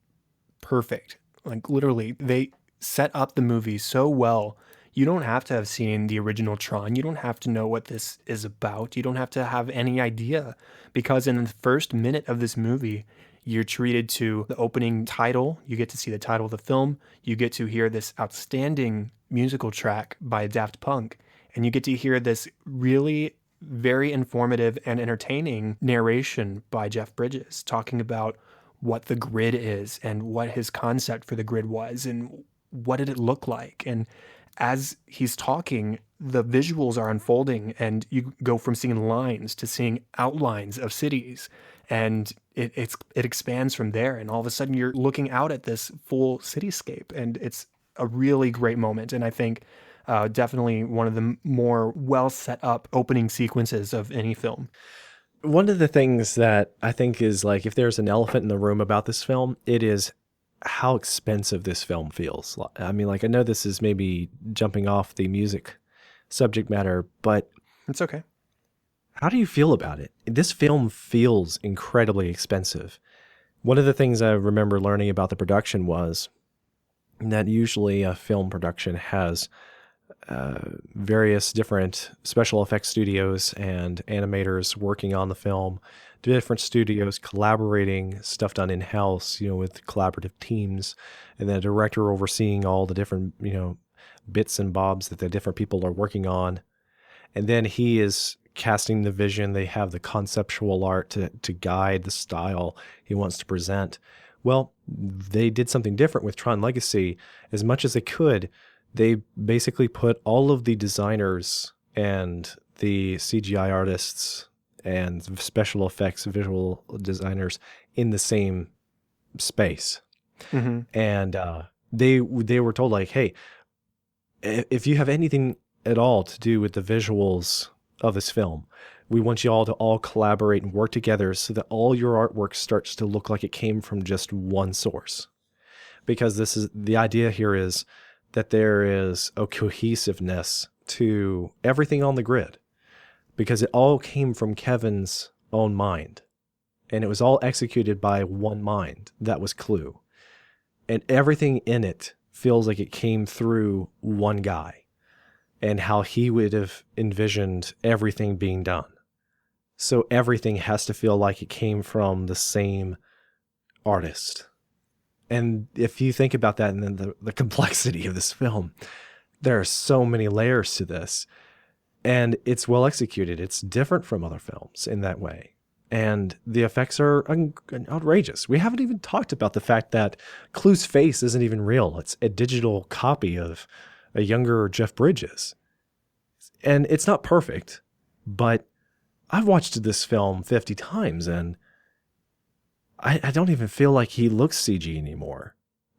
Speaker 1: perfect. Like, literally, they set up the movie so well. You don't have to have seen the original Tron. You don't have to know what this is about. You don't have to have any idea, because in the first minute of this movie, you're treated to the opening title. You get to see the title of the film. You get to hear this outstanding musical track by Daft Punk. And you get to hear this really very informative and entertaining narration by Jeff Bridges talking about what the grid is and what his concept for the grid was and what did it look like. And as he's talking, the visuals are unfolding, and you go from seeing lines to seeing outlines of cities, and it expands from there. And all of a sudden you're looking out at this full cityscape, and it's a really great moment. And I think definitely one of the more well set up opening sequences of any film.
Speaker 2: One of the things that I think is, like, if there's an elephant in the room about this film, it is how expensive this film feels. I mean, like, I know this is maybe jumping off the music subject matter, but
Speaker 1: it's okay.
Speaker 2: How do you feel about it? This film feels incredibly expensive. One of the things I remember learning about the production was that usually a film production has various different special effects studios and animators working on the film, different studios collaborating, stuff done in-house, with collaborative teams, and then a director overseeing all the different, bits and bobs that the different people are working on. And then he is casting the vision. They have the conceptual art to guide the style he wants to present. Well, they did something different with Tron Legacy. As much as they could, they basically put all of the designers and the CGI artists and special effects visual designers in the same space. Mm-hmm. And they were told, like, hey, if you have anything at all to do with the visuals of this film, we want you all to all collaborate and work together so that all your artwork starts to look like it came from just one source. Because this is the idea here, is that there is a cohesiveness to everything on the grid, because it all came from Kevin's own mind, and it was all executed by one mind. That was Clue. And everything in it feels like it came through one guy, and how he would have envisioned everything being done. So everything has to feel like it came from the same artist. And if you think about that, and then the complexity of this film, there are so many layers to this, and it's well executed. It's different from other films in that way. And the effects are outrageous. We haven't even talked about the fact that Clue's face isn't even real. It's a digital copy of a younger Jeff Bridges. And it's not perfect, but I've watched this film 50 times and I don't even feel like he looks CG anymore.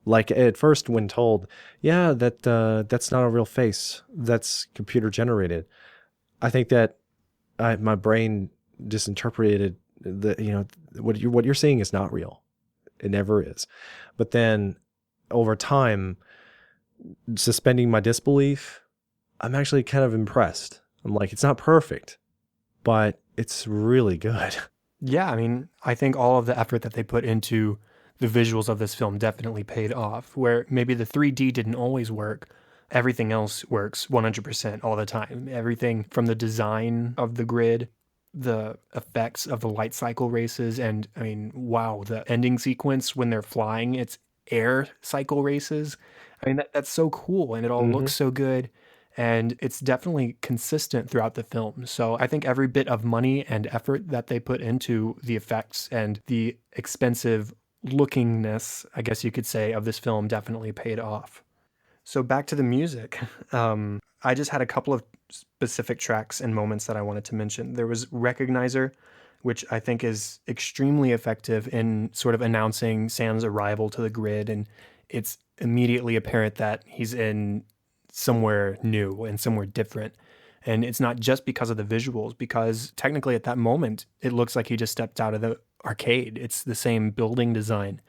Speaker 2: Like at first when told, yeah, that's not a real face. That's computer generated. I think that my brain just interpreted what you're seeing is not real. It never is. But then over time, suspending my disbelief, I'm actually kind of impressed. I'm like, it's not perfect, but it's really good.
Speaker 1: Yeah, I mean, I think all of the effort that they put into the visuals of this film definitely paid off. Where maybe the 3D didn't always work, everything else works 100% all the time. Everything from the design of the grid, the effects of the light cycle races, and I mean, wow, the ending sequence when they're flying, it's air cycle races. I mean, that's so cool, and it all
Speaker 2: Hmm.
Speaker 1: looks so good. And it's definitely consistent throughout the film. So I think every bit of money and effort that they put into the effects and the expensive lookingness, I guess you could say, of this film definitely paid off. So back to the music. I just had a couple of specific tracks and moments that I wanted to mention. There was Recognizer, which I think is extremely effective in sort of announcing Sam's arrival to the grid, and it's immediately apparent that he's in somewhere new and somewhere different. And it's not just because of the visuals, because technically at that moment, it looks like he just stepped out of the arcade. It's the same building design,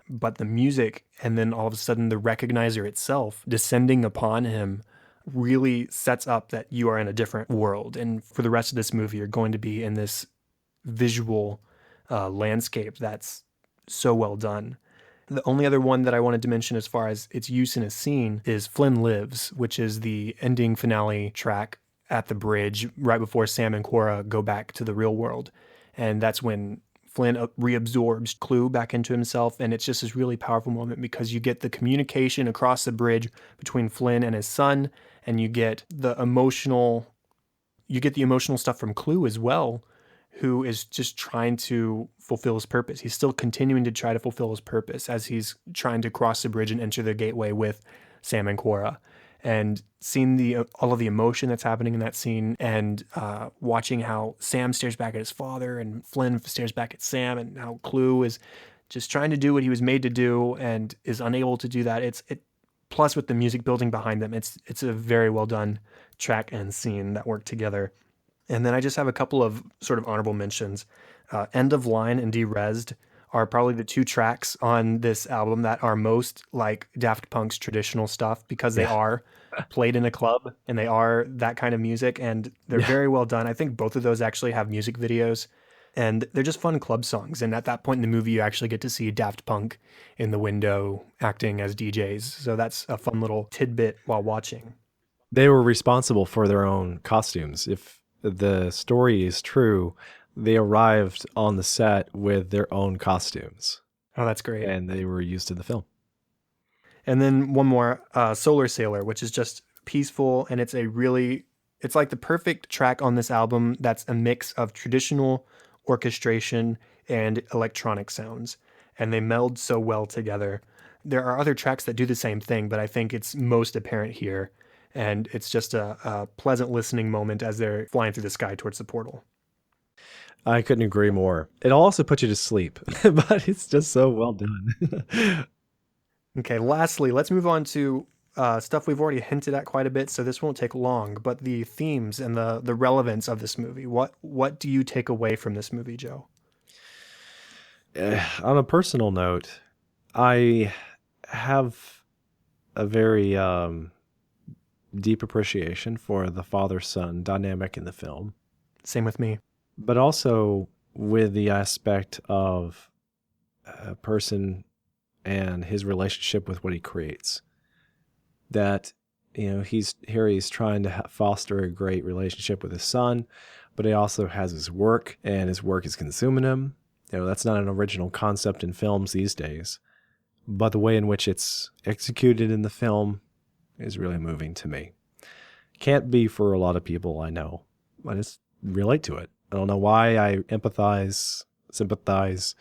Speaker 1: but the music and then all of a sudden the recognizer itself descending upon him really sets up that you are in a different world. And for the rest of this movie, you're going to be in this visual landscape that's so well done. The only other one that I wanted to mention as far as its use in a scene is Flynn Lives, which is the ending finale track at the bridge right before Sam and Cora go back to the real world. And that's when Flynn reabsorbs Clue back into himself. And it's just this really powerful moment because you get the communication across the bridge between Flynn and his son, and you get the emotional stuff from Clue as well, who is just trying to fulfill his purpose. He's still continuing to try to fulfill his purpose as he's trying to cross the bridge and enter the gateway with Sam and Cora. And seeing all of the emotion that's happening in that scene, and watching how Sam stares back at his father and Flynn stares back at Sam, and how Clue is just trying to do what he was made to do and is unable to do that. Plus with the music building behind them, it's a very well done track and scene that work together. And then I just have a couple of sort of honorable mentions. End of Line and Derezzed are probably the two tracks on this album that are most like Daft Punk's traditional stuff because they
Speaker 2: Yeah.
Speaker 1: are played in a club and they are that kind of music and they're
Speaker 2: Yeah.
Speaker 1: very well done. I think both of those actually have music videos and they're just fun club songs. And at that point in the movie, you actually get to see Daft Punk in the window acting as DJs. So that's a fun little tidbit while watching.
Speaker 2: They were responsible for their own costumes. If the story is true, they arrived on the set with their own costumes
Speaker 1: Oh, that's great.
Speaker 2: and they were used in the film.
Speaker 1: And then one more, Solar Sailor, which is just peaceful, and it's like the perfect track on this album that's a mix of traditional orchestration and electronic sounds, and they meld so well together. There are other tracks that do the same thing, but I think it's most apparent here, and it's just a pleasant listening moment as they're flying through the sky towards the portal.
Speaker 2: I couldn't agree more. It'll also put you to sleep, but it's just so well done.
Speaker 1: Okay, lastly, let's move on to stuff we've already hinted at quite a bit, so this won't take long. But the themes and the relevance of this movie. What do you take away from this movie, Joe?
Speaker 2: On a personal note, I have a very deep appreciation for the father-son dynamic in the film,
Speaker 1: Same with me.
Speaker 2: but also with the aspect of a person and his relationship with what he creates. That, he's trying to foster a great relationship with his son, but he also has his work, and his work is consuming him. That's not an original concept in films these days, but the way in which it's executed in the film is really moving to me. Can't be for a lot of people I know. I just relate to it. I don't know why I sympathize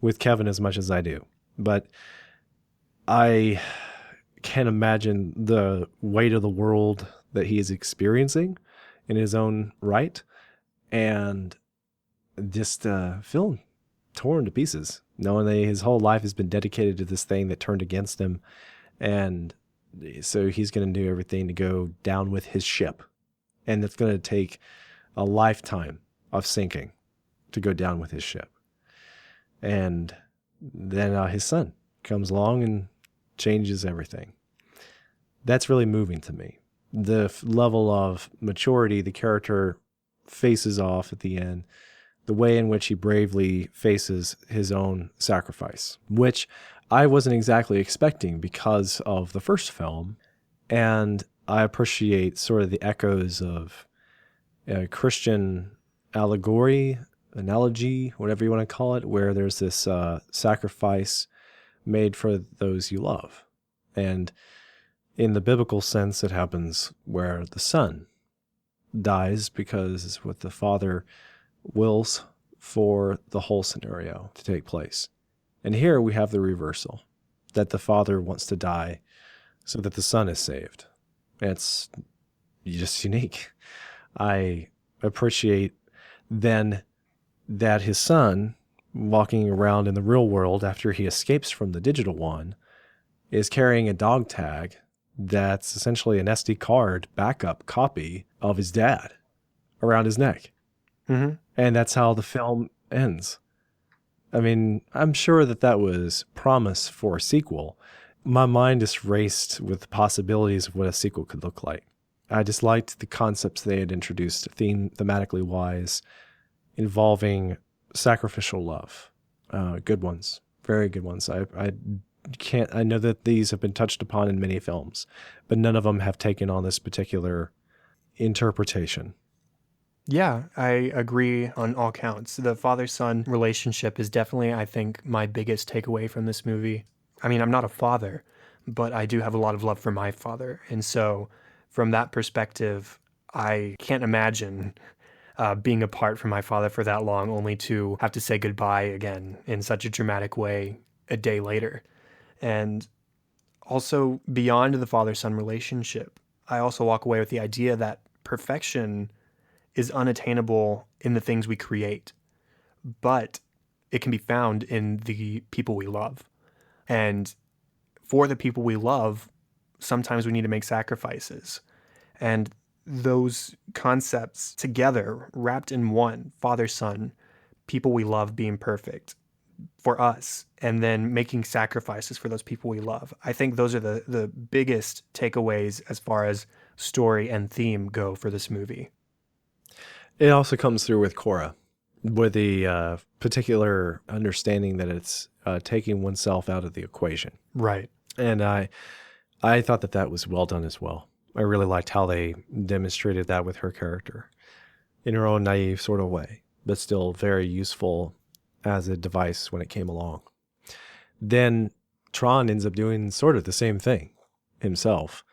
Speaker 2: with Kevin as much as I do, but I can't imagine the weight of the world that he is experiencing in his own right, and just feeling torn to pieces, knowing that his whole life has been dedicated to this thing that turned against him, and so he's going to do everything to go down with his ship, and it's going to take a lifetime of sinking to go down with his ship. And then his son comes along and changes everything. That's really moving to me. The level of maturity the character faces off at the end, the way in which he bravely faces his own sacrifice, which I wasn't exactly expecting because of the first film. And I appreciate sort of the echoes of Christian analogy, whatever you want to call it, where there's this sacrifice made for those you love. And in the biblical sense, it happens where the son dies because it's what the father wills for the whole scenario to take place. And here we have the reversal, that the father wants to die so that the son is saved. It's just unique. I appreciate then that his son, walking around in the real world after he escapes from the digital one, is carrying a dog tag that's essentially an SD card backup copy of his dad around his neck.
Speaker 1: Mm-hmm.
Speaker 2: And that's how the film ends. I mean, I'm sure that was promise for a sequel. My mind just raced with the possibilities of what a sequel could look like. I just liked the concepts they had introduced, thematically wise, involving sacrificial love. Good ones, very good ones. I know that these have been touched upon in many films, but none of them have taken on this particular interpretation.
Speaker 1: Yeah, I agree on all counts. The father-son relationship is definitely, I think, my biggest takeaway from this movie. I mean, I'm not a father, but I do have a lot of love for my father. And so from that perspective, I can't imagine being apart from my father for that long, only to have to say goodbye again in such a dramatic way a day later. And also beyond the father-son relationship, I also walk away with the idea that perfection is unattainable in the things we create, but it can be found in the people we love. And for the people we love, sometimes we need to make sacrifices. And those concepts together, wrapped in one, father, son, people we love being perfect for us, and then making sacrifices for those people we love. I think those are the biggest takeaways as far as story and theme go for this movie.
Speaker 2: It also comes through with Korra, with the particular understanding that it's taking oneself out of the equation.
Speaker 1: Right.
Speaker 2: And I thought that was well done as well. I really liked how they demonstrated that with her character in her own naive sort of way, but still very useful as a device when it came along. Then TRON ends up doing sort of the same thing himself,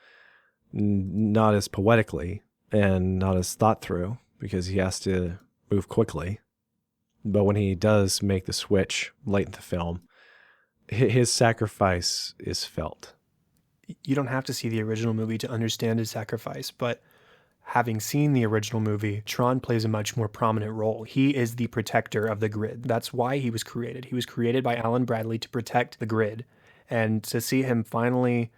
Speaker 2: not as poetically and not as thought through, because he has to move quickly. But when he does make the switch late in the film, his sacrifice is felt.
Speaker 1: You don't have to see the original movie to understand his sacrifice, but having seen the original movie, TRON plays a much more prominent role. He is the protector of the grid. That's why he was created. He was created by Alan Bradley to protect the grid. And to see him finally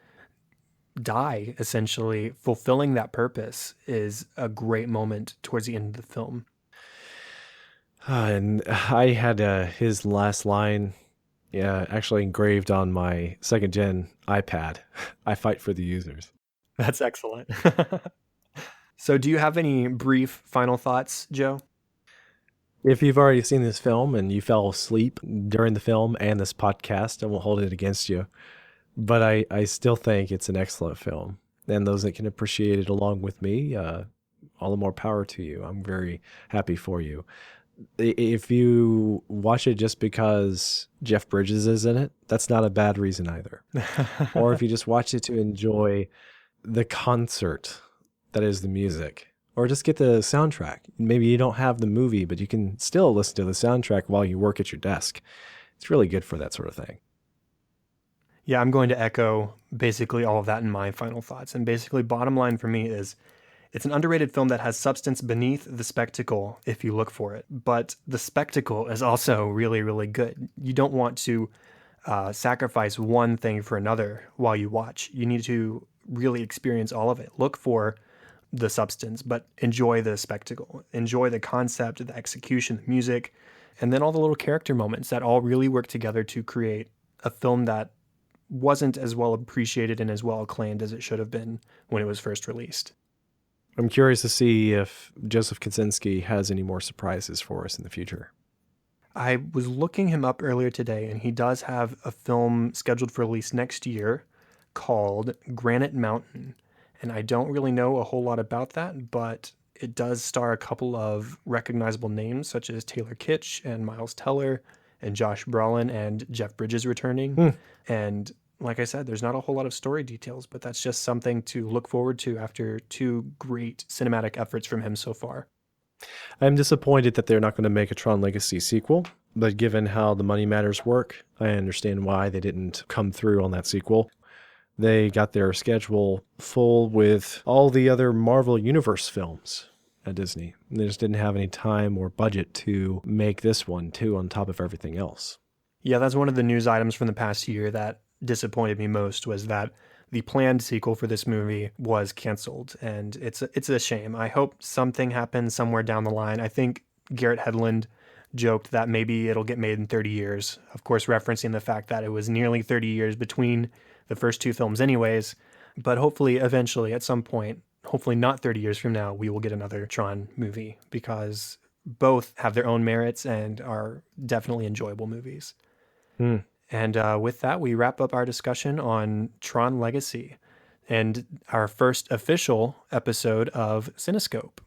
Speaker 1: die, essentially fulfilling that purpose, is a great moment towards the end of the film.
Speaker 2: And I had his last line actually engraved on my second gen iPad. I fight for the users.
Speaker 1: That's excellent. So do you have any brief final thoughts, Joe?
Speaker 2: If you've already seen this film and you fell asleep during the film and this podcast, I won't hold it against you. But I still think it's an excellent film. And those that can appreciate it along with me, all the more power to you. I'm very happy for you. If you watch it just because Jeff Bridges is in it, that's not a bad reason either. Or if you just watch it to enjoy the concert that is the music, or just get the soundtrack. Maybe you don't have the movie, but you can still listen to the soundtrack while you work at your desk. It's really good for that sort of thing.
Speaker 1: Yeah, I'm going to echo basically all of that in my final thoughts. And basically, bottom line for me is it's an underrated film that has substance beneath the spectacle if you look for it. But the spectacle is also really, really good. You don't want to sacrifice one thing for another while you watch. You need to really experience all of it. Look for the substance, but enjoy the spectacle. Enjoy the concept, the execution, the music, and then all the little character moments that all really work together to create a film that wasn't as well appreciated and as well acclaimed as it should have been when it was first released.
Speaker 2: I'm curious to see if Joseph Kosinski has any more surprises for us in the future.
Speaker 1: I was looking him up earlier today, and he does have a film scheduled for release next year called Granite Mountain. And I don't really know a whole lot about that, but it does star a couple of recognizable names such as Taylor Kitsch and Miles Teller and Josh Brolin and Jeff Bridges returning. And like I said, there's not a whole lot of story details, but that's just something to look forward to after two great cinematic efforts from him so far.
Speaker 2: I'm disappointed that they're not going to make a Tron Legacy sequel, but given how the money matters work, I understand why they didn't come through on that sequel. They got their schedule full with all the other Marvel Universe films at Disney. They just didn't have any time or budget to make this one too on top of everything else.
Speaker 1: Yeah, that's one of the news items from the past year that disappointed me most, was that the planned sequel for this movie was canceled, and it's a shame. I hope something happens somewhere down the line. I think Garrett Hedlund joked that maybe it'll get made in 30 years, of course referencing the fact that it was nearly 30 years between the first two films anyways, but hopefully eventually at some point, hopefully not 30 years from now, we will get another Tron movie, because both have their own merits and are definitely enjoyable movies. And with that, we wrap up our discussion on Tron Legacy and our first official episode of Cinescope.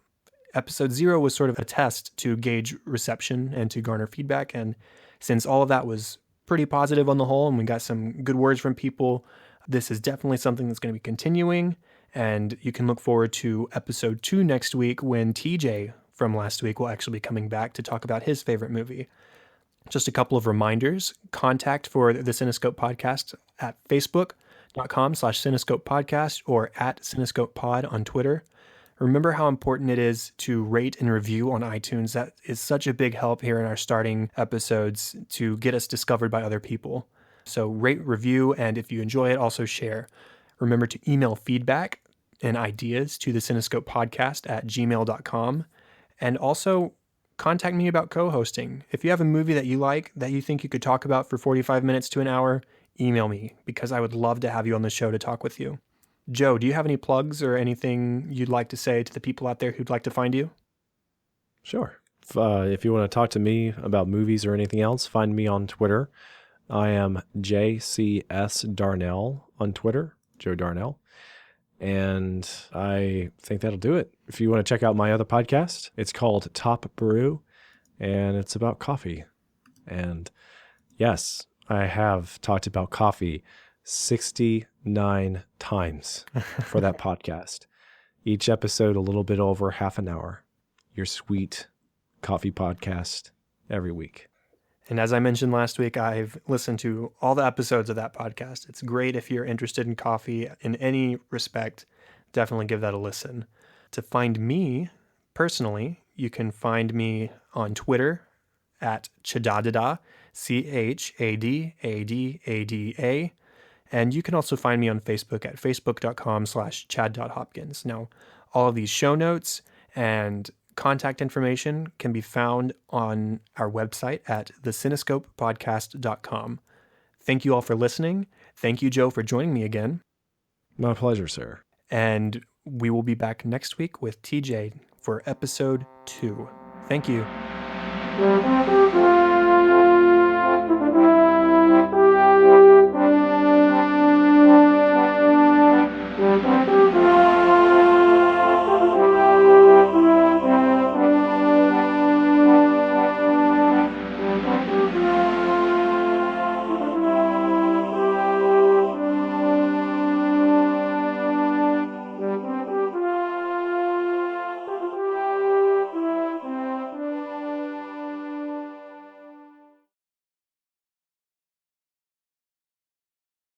Speaker 1: Episode 0 was sort of a test to gauge reception and to garner feedback. And since all of that was pretty positive on the whole, and we got some good words from people, this is definitely something that's going to be continuing. And you can look forward to episode 2 next week, when TJ from last week will actually be coming back to talk about his favorite movie. Just a couple of reminders. Contact for the Cinescope Podcast at facebook.com/Cinescope Podcast or at Cinescope Pod on Twitter. Remember how important it is to rate and review on iTunes. That is such a big help here in our starting episodes to get us discovered by other people. So rate, review, and if you enjoy it, also share. Remember to email feedback and ideas to the Cinescope Podcast at gmail.com. And also contact me about co-hosting. If you have a movie that you like, that you think you could talk about for 45 minutes to an hour, email me, because I would love to have you on the show to talk with you. Joe, do you have any plugs or anything you'd like to say to the people out there who'd like to find you?
Speaker 2: Sure. If you want to talk to me about movies or anything else, find me on Twitter. I am JCS Darnell on Twitter, Joe Darnell. And I think that'll do it. If you want to check out my other podcast, it's called Top Brew, and it's about coffee. And yes, I have talked about coffee 69 times for that podcast. Each episode a little bit over half an hour. Your sweet coffee podcast every week.
Speaker 1: And as I mentioned last week, I've listened to all the episodes of that podcast. It's great if you're interested in coffee in any respect. Definitely give that a listen. To find me personally, you can find me on Twitter at Chadadada, CHADADADA. And you can also find me on Facebook at facebook.com/chad.hopkins. Now, all of these show notes and contact information can be found on our website at thecinescopepodcast.com. Thank you all for listening. Thank you, Joe, for joining me again.
Speaker 2: My pleasure, sir.
Speaker 1: And we will be back next week with TJ for episode 2. Thank you.